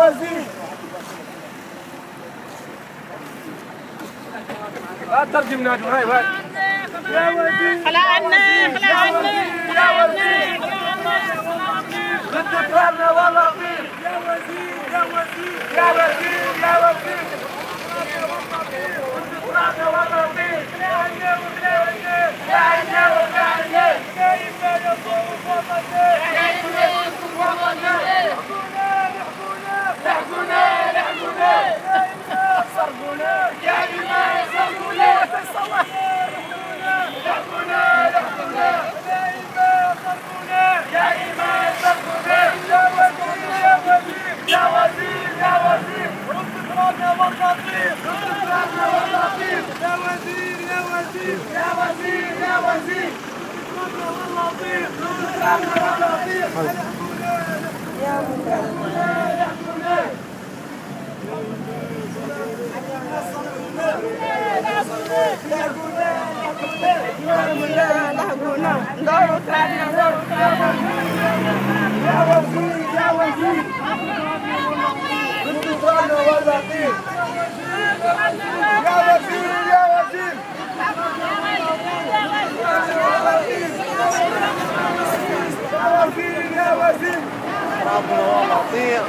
وزير لا ترجم نادي هاي يا وزير خلع عنا خلع عنا يا وزير ضد كرامنا والله طير يا وزير يا وزير يا وزير يا وزير ضد كرامنا والله طير يا عنا وبلا عنا يا عنا وبلا عنا كيف يصوم وطننا كيف يصوم وطننا لحقونا لحقونا صرفونا يا إمام صرفونا لحقونا لحقونا يا إمام صرفونا يا وزير يا وزير يا وزير يا وزير رد ترابنا والنصير رد ترابنا والنصير يا وزير يا وزير يا وزير يا وزير رد ترابنا والنصير رد ترابنا والنصير لحقونا لحقونا يا وزير يا وزير بالطفران واللطيف يا وزير يا وزير يا وزير يا وزير ربنا واللطيف